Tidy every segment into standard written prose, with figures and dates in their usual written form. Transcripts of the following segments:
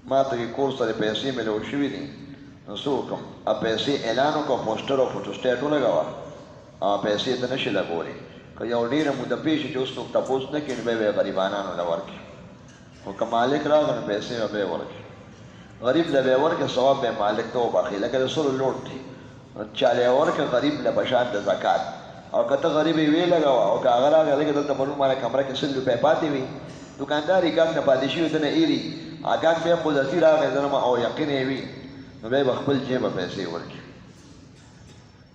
ما ته کې کور سره پیسې ملو شوي دي نو څه وکړم پیسې اعلان وکړم پوسټر او فوټوسټیټ ولګوه پیسې ته نشي لګولی که یو ډېره موده پېښ شي چې اوس څوک تپوس نه کوي نو بیا به یې غریبانانو له ورکړي خو که مالک راغی نو پیسې به یې ورکړي غریب له به یې ورکړي ثواب به یې مالک ته وبخښي لکه د سلو لوټ دی نو چاله یې ورکړه غریب له په شان د زکات او که ته غریب یې ویې لګوه او که هغه راغی لکه دلته پرون ماله کمره کې 100 روپۍ پاتې وي دوکاندار یې ګاګ نه پاتې شوي ده نه ایري ګاګ بیا قدرتي راغی دنه او یقین یې وي نو بیا به خپل جیبه پیسې ورکړي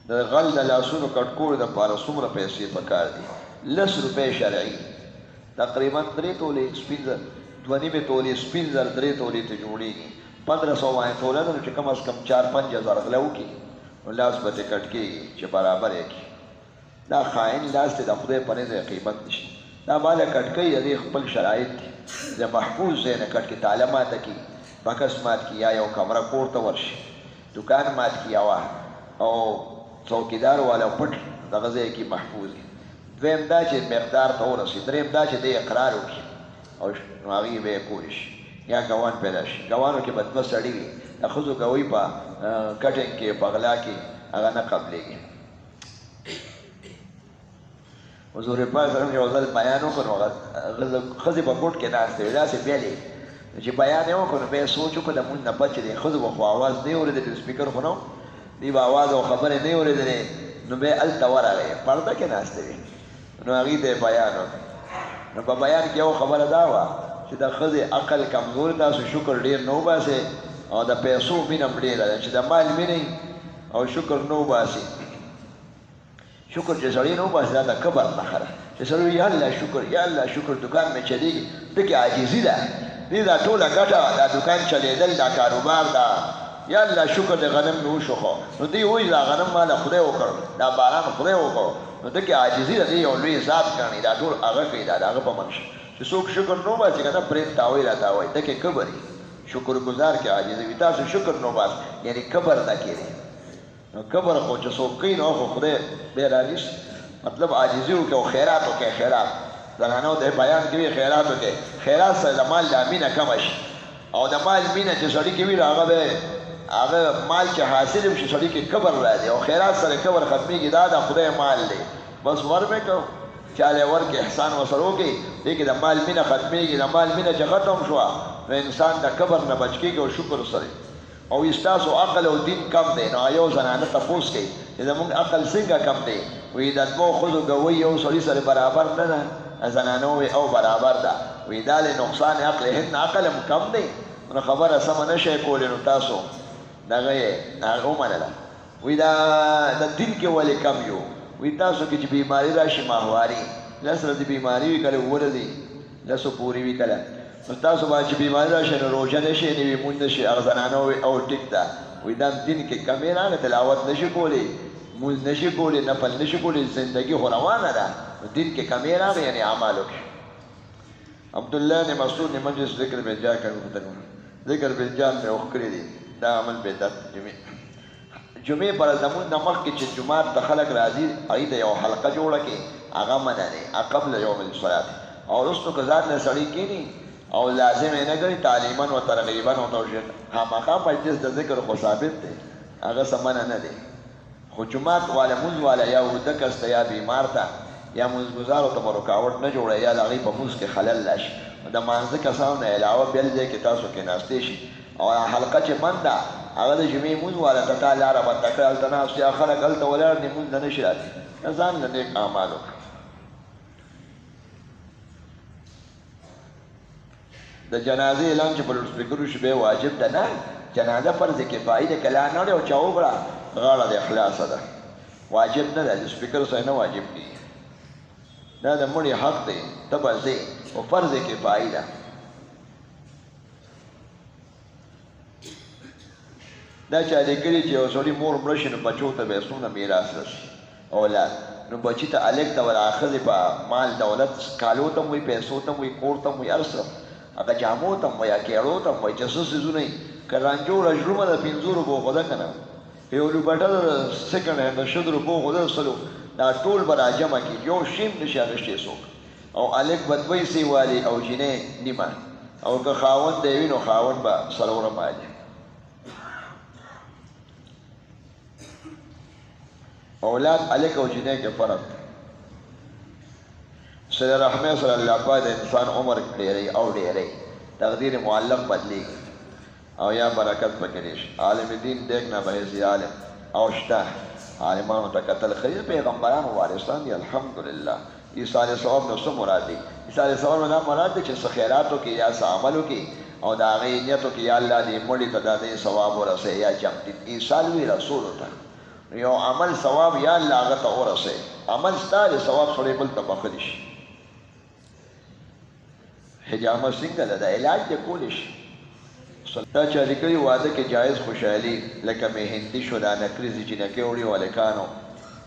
د غل د لاسونو کټکول دپاره څومره پیسې پکار دي 10 روپۍ شرعي تقریبا 3 تولې سپین زر 2.5 تولې سپین زر 3 تولې ته جوړېږي 1500 باندې توله ده نو چې کم از کم 4-5 هزار غله وکړي نو لاس به ترې کټ کېږي چې برابر یې کړي دا خاین لاس ته د خدای په نظر قیمت نشي دا ماله کټ کوي د دې خپل شرایط دي د محفوظ ځای نه کټ کړي تاله ماته کړي بکس مات کړي یا یو کمره کور ته ورشي دوکان مات کړي یا او څوکیدار والا پټ دغه ځای کې محفوظ وي دویم دا چې مقدار ته ورسي دریم دا چې دی اقرار وکړي او نو هغې به یې کولی شي یا ګوان پیدا شي ګوانو کې به 2 سړي وي د ښځو ګوي په کټنګ کې په غلا کې هغه نه قبلېږي حضور پاک سلام یو ځل بیان وکړ نو ښځې په کوټ کې ناستې وې داسې بیلې چې بیان یې وکړ نو بیا یې سوچ وکړ د مونځ نه پس چې دی ښځو به خو اواز نه یې اورېدلی سپیکر خو نه و دی به اواز او خبرې نه یې اورېدلې نو بیا یې هلته ورغی پرده کې ناستې وې نو هغې ته یې بیان وکړ نو په بیان کې یو خبره دا وه چې د ښځې عقل کمزور تاسو شکر ډېر نه وباسئ او د پیسو مینه هم ډېره ده چې د مال مینه او شکر نه وباسي شکر چې سړی نه وباسي دا د کبر نښه ده چې سړی یا الله شکر یا الله شکر دکان مې چلېږي دکې عاجزي ده دې دا ټوله ګټه دا دکان چلېدل دا کاروبار ده یا الله شکر د غنم مې وشو خو نو دوی وایي دا غنم ماله خدای وکړ دا باران خدای وکړ نو دکې عاجزي ده دې یو لوی ذات ګڼي دا ټول هغه کوي دا د هغه په منشا چې څوک شکر نه وباسي که نه پرېم تاوی راته وایي دکې کبر شکر گزار کې عاجزي وي تاسو شکر نه وباس یعنی کبر نه کېږي نو کبر خو چې څوک کوي نو خو خدای بیا رانیسي مطلب عاجزي وکړي او خیرات وکړي خیرات زنانو ته بیان کوي خیرات وکړي خیرات سره د مال د مینه کمه شي او د مال مینه چې سړي کې وي هغه به هغه مال چې حاصل شي سړي کې کبر راځي او خیرات سره کبر ختمېږي دا د خدای مال دی بس ورمې کو چاله ورکې احسان ورسره وکړي دې کې د مال مینه ختمېږي د مال مینه چې ختم شوه نو انسان د کبر نه بچ کېږي او شکر سره او ستاسو عقل او دین کم دی نو یو زنانه تپوس کوي چې زموږ عقل څنګه کم دی وایي د 2 ښځو ګوۍ یو سړي سره برابر نه ده زنانه وایي او برابر ده وایي دا له نقصان عقلهن عقل هم کم دی نو خبره سمه نه شئ کولی نو تاسو دغه یې هغه ومنله وایي دا د دین کې ولې کم یو وایي تاسو کې چې بیماري راشي ماهواري 10 ورځې بیماري وي کله 9 ورځې 10 پورې وي کله نو تاسو باندې چې بیماري راشي نو روژه نه شي نه وي مونځ نه شي هغه زنانه وایي او ټیک ده وایي دا دین کې کمې راغله تلاوت نه شي کولی مونځ نه شي کولی نفل نه شي کولی زندګي خو روانه ده نو دین کې کمې راغله یعنې اعمال وکړي عبدالله نے مسعود نے مجلس ذکر میں جا کر ذکر بالجان میں اخکری دی دا عمل بدعت جمعې پر زمون د مخکې چې جمعات ته خلک راځي هغې ته یو حلقه جوړه کړي هغه منع دی قبل یوم الصلات او وروستو که ځان نه سړي کښېني او لازم یې نه ګڼي تعلیما و ترغیبا و توجیها خامخا مجلس د ذکر خو ثابت دی هغه څه منع نه دی خو جومات والا مونځ والا یا وده کس ته یا بیمار ته یا مونځګزارو ته به رکاوټ نه جوړوي یا د هغې په مونځ کې خلل راشي د مانځه کسانو نه علاوه بل ځای کې تاسو کېناستې شي او حلقه چې بند ده هغه د جمعې مونځ والا ته تا لاره بنده کړه هلته ناست یا خلک هلته ولاړ دي مونځ نه نشي راتلی ځان له نیک اعمال وکړه د جنازې اعلان چې په لوډسپیکرو شي بیا واجب ده نه جنازه فرض کفایي ده که لا نه وړې او چا وکړه غاړه د اخلاصه ده واجب نه ده د سپیکر سره نه واجب کېږي دا د مړي حق دی ته به ځې خو فرض کفایي ده دا چا لیکلي چې یو سړي مور مړه شي نو بچو ته به څومره میراث رسي اولاد نو بچي ته الګ ته ور ښځې په مال دولت کالو ته هم وایي پیسو ته هم وایي کور ته هم وایي هر څه هغه جامو ته هم وایي کېړو ته هم وایي چې څه څیزونه یي که رانجو رژلومه د 500 روپو خو ده که نه یو لوبټه د سیکنډ هینډ د 100 روپو خو ده سلو دا ټول به راجمع کړي یو شي هم نشي اخیستی څوک او الګ به 2 پیسې والي او جینۍ نیمه او که خاوند دی وي نو خاوند به سلوره مالي اولاد الک او جنې کې فرق صله رحمه سره الله پاک د انسان عمر ډېری او ډېری تقدیر معلق بدلیږي او یا برکت پکې شي عالم دین دیک نه به عالم او شته عالمانو ته قتل خیر پیغمبرانو وارثان دي الحمدلله ایصال ثواب نو څه مراد دي ایصال ثواب نه مراد دي چې څه خیراتو کې یا څه عملو کې او دا غي نیتو کې یا الله دې مړي ته د ثواب ورسه یا جمع دي ایصال وی رسول ته یو عمل ثواب یا الله هغه ته ورسه عمل ستاره ثواب سره بل ته بخښ حجامه څنګه ده علاج د کولیش دا چې لیکلي واده کې جایز خوشحالي لکه مهندي شو دا نکریزي چې نکې وړي والکانو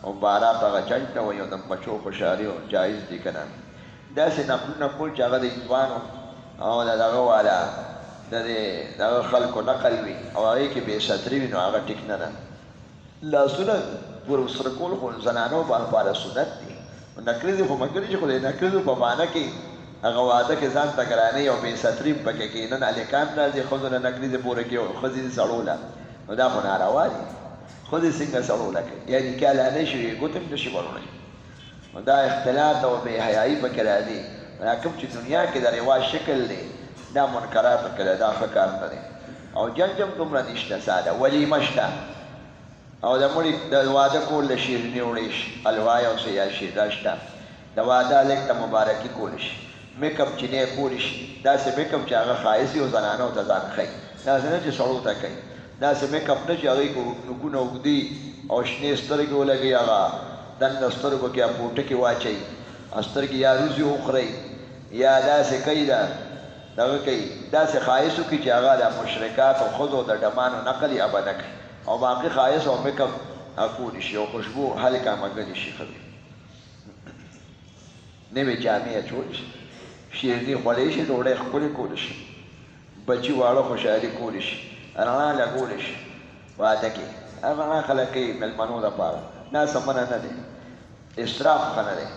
او بارات هغه چنټ نه وي او د بچو خوشحالي جایز دي که نه داسې نقلونه کول چې هغه د هندوانو او د دغه والا د دغه خلکو نقل وي او هغې کې بې ستري وي نو هغه ټیک نه ده لاسونه ور سره کول خو زنانو لپاره سنت دي نکریزي خو مګرې چې خو د نکریزو په معنی کې هغه واده کې ځان ته ګرانۍ او بې ستري پکې کې نن هلکان راځي ښځو نه نکریزې پوره کوي او ښځې سړوله نو دا خو ناروا دي ښځې څنګه سړوله کوي یا نکاح لا نه شي ګوتې هم نشي وړلی نو دا اختلاط او بې حیایي پکې راځي دا کوم چې دنیا کې د رواج شکل دی دا منکراتو کې دا ښه کار نه دی او جنګ هم دومره نشته ساده ولیمه شته او د مړي د واده کول د شیریني وړی شي الوای او څه یا شیرده شته د واده هلک ته مبارکي کولی شي میک اپ چینی کولی شي داسې میک اپ چې هغه ښایست وي او زنانو ته ځان ښیي داسې نه چې سړو ته کوي داسې میک اپ نه چې هغوی نوکونه اوږدي او شنې سترګې ولګوي هغه دننه سترګو کې پوټکې واچوي سترګې یا روزي وخورئ یا داسې کوي دغه کوي داسې ښایست وکړي چې هغه د مشرکات او ښځو د ډمانو نقل یې ابه نه کوي او باقي ښایست او میک اپ کولی شي او خوشبو هلکه مګنې شي ښځې نوې جامې اچولی شي شیرني خوړلی شي ډوډۍ ښکلې کولی شي بچي واړه خوشحالي کولی شي رڼا لګولی شي واده کې رڼا خلک کوي مېلمنو دپاره دا سمنه نه دی اسراف ښه نه دی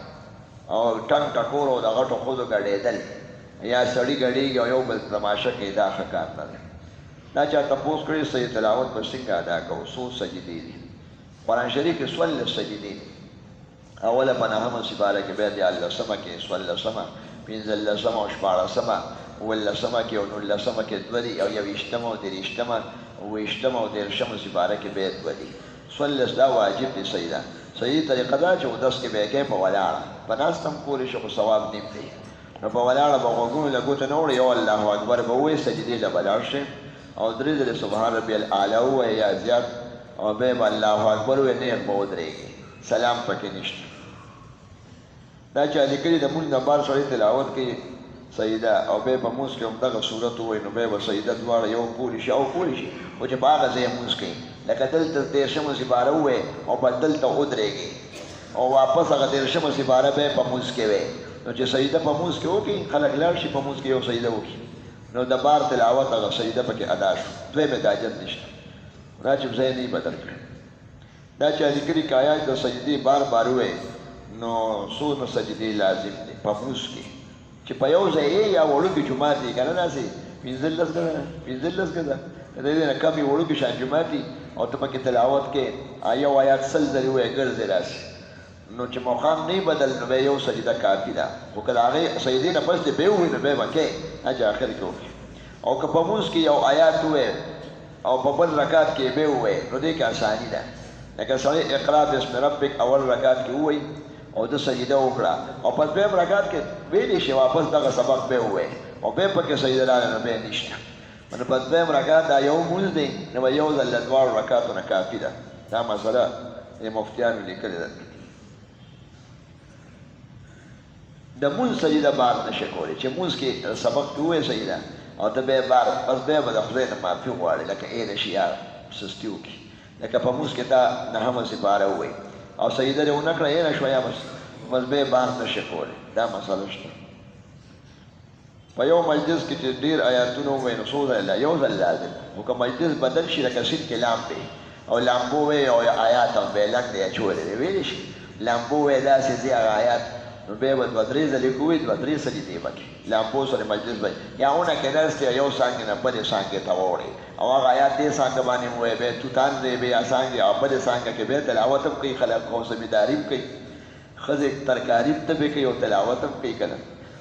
او ټنګ ټکور او د غټو ښځو ګډېدل یا سړي ګډېږي او یو بل تماشه کوي دا ښه کار نه دی دا چا تپوس کړي صحیح تلاوت به څنګه ادا کوو څو سجدې دي قرآن شریف کې 16 سجدې دي اوله په نهمه سپاره کې بیا دیارلسمه کې 16مه 15مه او 14مه 15مه کې او 19مه کې 2 دي او 21مه او 23مه 28مه او 30مه سپاره کې بیا 2 دي 16 دا واجب دي صحیح طریقه دا چې 10 کې بیا کې په ولاړه په ناست هم کولی شي خو ثواب نیم دی نو په ولاړه به غوږونو له ګوته نه وړي یو الله اکبر به ووایي سجدې له به لاړ شي او 3 ځلې سبحان ربي الاعلی ووایي یا زیات او بیا به الله اکبر ووایي نیغ به ودرېږي سلام پکې نشته دا چې لیکلي د مونځ نه بار سړی تلاوت کوي سجده او بیا په مونځ کې هم دغه صورت ووایي نو بیا به سجده دواړه یو کولی شي او کولی شي خو چې په هغه ځای مونځ کوي لکه دلته 13مه سپاره ووایي او به دلته ودرېږي او واپس هغه 13مه سپاره بیا په مونځ کې وایي نو چې سجده په مونځ کې وکړي خلک لاړ شي په مونځ کې یو سجده وکړي نو د بار تلاوت هغه سجده پکې ادا شو دویمه د حاجت نشته دا چې ځای نه بدل کړي دا چې لیکلي که آیات د سجدې بار بار ووایي نو څو نو سجدې لازم دي په مونځ کې چې په یو ځای یا وړوکي جومات دي که نه داسې 15 ګزه د دې نه کم یې وړوکي شان جومات دي او ته پکې تلاوت کې یو آیات 100 ځلې ووایې ګرځې راسي نو چې مقام نه بدل نو بیا یو سجده کافي ده خو که د هغې سجدې نه پس دې بیا ووایي نو بیا به کې اجه آخر کې وکړي او که په مونځ کې یو آیات ووایې او په بل رکات کې بیا ووایې نو دې کې اساني ده لکه سړی اقرا بسم ربک اول رکات کې ووایي او د سجده وکړه او پس دویم رکعت کې ویلی شي واپس دغه سبق بیا ووایي او بیا پکې سجده راغله نو بیا نشته نو په دویم رکعت دا یو مونځ دی نو یو ځل له دواړو رکعتو نه کافي ده دا مسله یې مفتیانو لیکلې ده د مونځ سجده بار نشي کولی چې مونځ کې سبق کې ووایي سجده او ته بیا بار پس بیا به د خدای نه معافي غواړې لکه ایله شي یا سستي وکړي لکه په مونځ کې تا نهمه سپاره ووایي او سجده دې ونه کړه یې نه شوه یا بس بیا بار نشي کولی دا مسله شته په یو مجلس کې چې ډېر آیاتونه ووایي نو څو ځله یو ځل لازم خو که مجلس بدل شي لکه سیند کې لامبې او لامبو وایي او آیات هم بیا لنګ دی اچولی دی ویلی شي لامبو وایي داسې ځي هغه آیات نو نو بیا به دوه درې ځلې کوي دوه درې سجدې به کوي لامبو سره مجلس به یا اونه کې ناست یو څانګې نه بلې څانګې ته ووړې او هغه آیات دې څانګه باندې مو وایي بیا توتان دی بیا څانګې او بلې څانګه کې بیا تلاوت هم کوي خلک حوصبیداري هم کوي ښځې ترکاري ته به کوي او تلاوت هم کوي که نه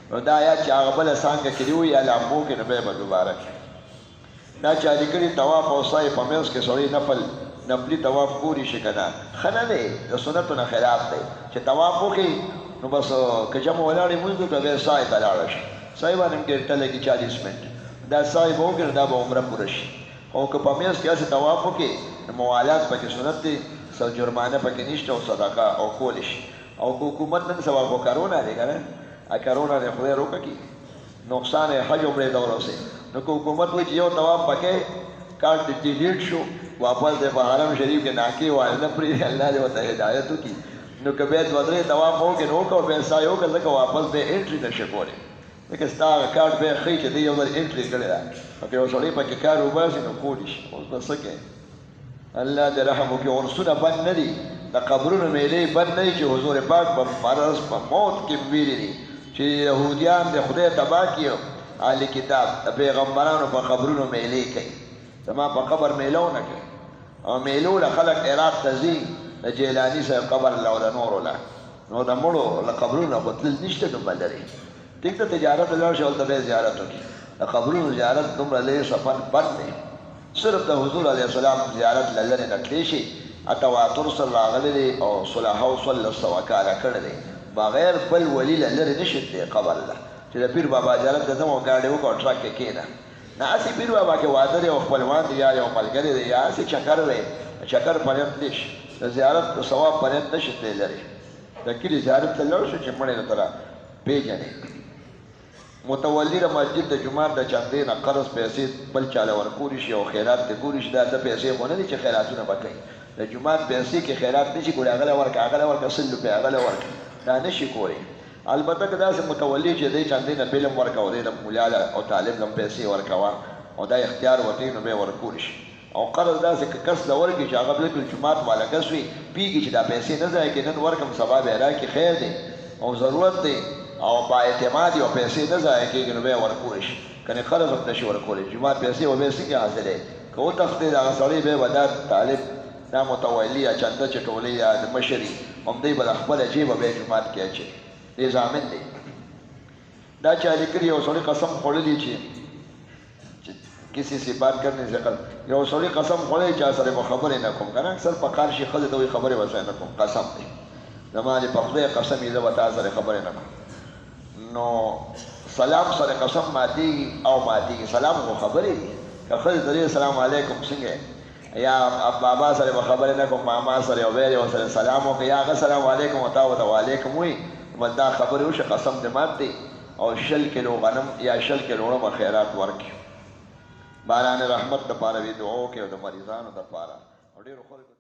نو دا آیات چې هغه بله څانګه کې دي وي یا لامبو کې نو بیا به دوباره کوي دا چا لیکلي طواف او سعی په منځ کې سړی نفلي طواف کولی شي که نه ښه نه دی د سنتو نه خلاف دی چې طواف وکړي نو بس که جمع ولاړې مونځ وکړه بیا سعی ته لاړه شي سعی باندې هم ګټه لګي 40 منټ دا سعی به وکړي دا به عمره پوره شي او که په منځ کې هسې طواف وکړي نو موالات پکې سنت دی څه جرمانه پکې نشته او صدقه او کولی شي او که حکومت نن سبا خو کرونا دی که نه کرونا دی خدای روکه کړي نقصان یې حج عمرې ته ورسې نو که حکومت وایي چې یو طواف پکې کارت دې ډیلیټ شو واپس دې په حرم شریف کې ناکې وایي نه پرېږدي الله دې ورته هدایت وکړي نو که بیا دوه درې طواف وکړي نو وکړه او بیا سعی وکړه ځکه واپس بیا انټري نه شي کولی ځکه ستا هغه کارت بیا ښیي چې دې یو ځل انټري کړې ده نو که یو سړی پکې کار وباسي نو کولی شي اوس به څه کوې الله دې رحم وکړي عرسونه بند نه دي د قبرونو میلې بند نه دي چې حضور پاک په مرض په موت کې ویلي دي چې یهودیان د خدای تباه کړي اهل کتاب د پیغمبرانو په قبرونو میلې کوي زما په قبر میلو نه کوي او میلو له خلک عراق ته ځي د جیلاني صاحب قبر له او د نورو له نو د مړو له قبرونو خو تلل نشته دومره لرې ټیک ته تجارت لاړ شي هلته بیا زیارت وکړي د قبرونو زیارت دومره لرې سفر بند دی صرف د حضور علیه السلام زیارت له لرې نه تللی شي تواتر سره راغلی دی او صلحو 1300 کاله کړی دی بغیر بل ولی له لرې نشي تللی قبر له چې د پیر بابا زیارت ته ځم او ګاډۍ وکړه او ټرک کې کښېنه نه هسې پیر بابا کې واده دی او خپلوان دی یا یو ملګری دی یا هسې چکر دی چکر په نیت دی د زیارت د ثواب په نیت نشي تللی لرې د کلي زیارت ته لاړ شو چې مړی نه تره پېژنې متولي د مسجد د جومات د چندې نه قرض پیسې بل چاله ورکولی شي او خیرات ته کولی شي دا د پیسې خو نه دي چې خیراتونه به کوي د جومات پیسې کې خیرات نه شي کولی هغه له ورکړه هغه له ورکړه 100 روپۍ هغه له ورکړه دا نه شي کولی البته که داسې متولي چې دی چندې نه بل هم ورکوه دی د مولا او طالب له هم پیسې ورکوه او دا اختیار ورته نو بیا ورکولی شي او قرض داسې که کس له ورکړي چې هغه بالکل جومات والا کس وي پوهېږي چې دا پیسې نه ضایع کړي نن ورکړم سبا بیا راکړي خیر دی او ضرورت دی او با اعتماد او پیسې نه ضایع کېږي نو بیا ورکولی شي کنې قرض هم نه شي ورکولی جومات پیسې به بیا څنګه حاصلې که وتښتې د هغه سړی بیا به دا طالب دا متولي یا چنده چټولۍ یا د مشري همدی به د خپله جیبه بیا جومات کې اچوي دې ضامن دی دا چا لیکلي یو سړي قسم خوړلی چې کسی سے بات کرنے سے قبل یو سړي قسم خوړلی چا سره به خبرې نه کوم که نه اکثر په کار شي ښځې ته وایي خبرې به سره نه کوم قسم دی زما دې په خدای قسم یې زه به تا سره خبرې نه کوم نو سلام سره قسم ماتېږي او ماتېږي سلام خو خبرې دي که ښځې ته دې سلام علیکم څنګه یا بابا سره به خبرې نه کوم ماما سره یو بیا یې ورسره سلام وکړه یا هغه سلام علیکم او تا ورته وعلیکم وایي بس دا خبرې وشي قسم دې مات دی او 100 کیلو غنم یا 100 کیلو وړه به خیرات ورکړي باران رحمت دپاره وي دعا وکړي او د مریضانو دپاره او ډېرو خلکو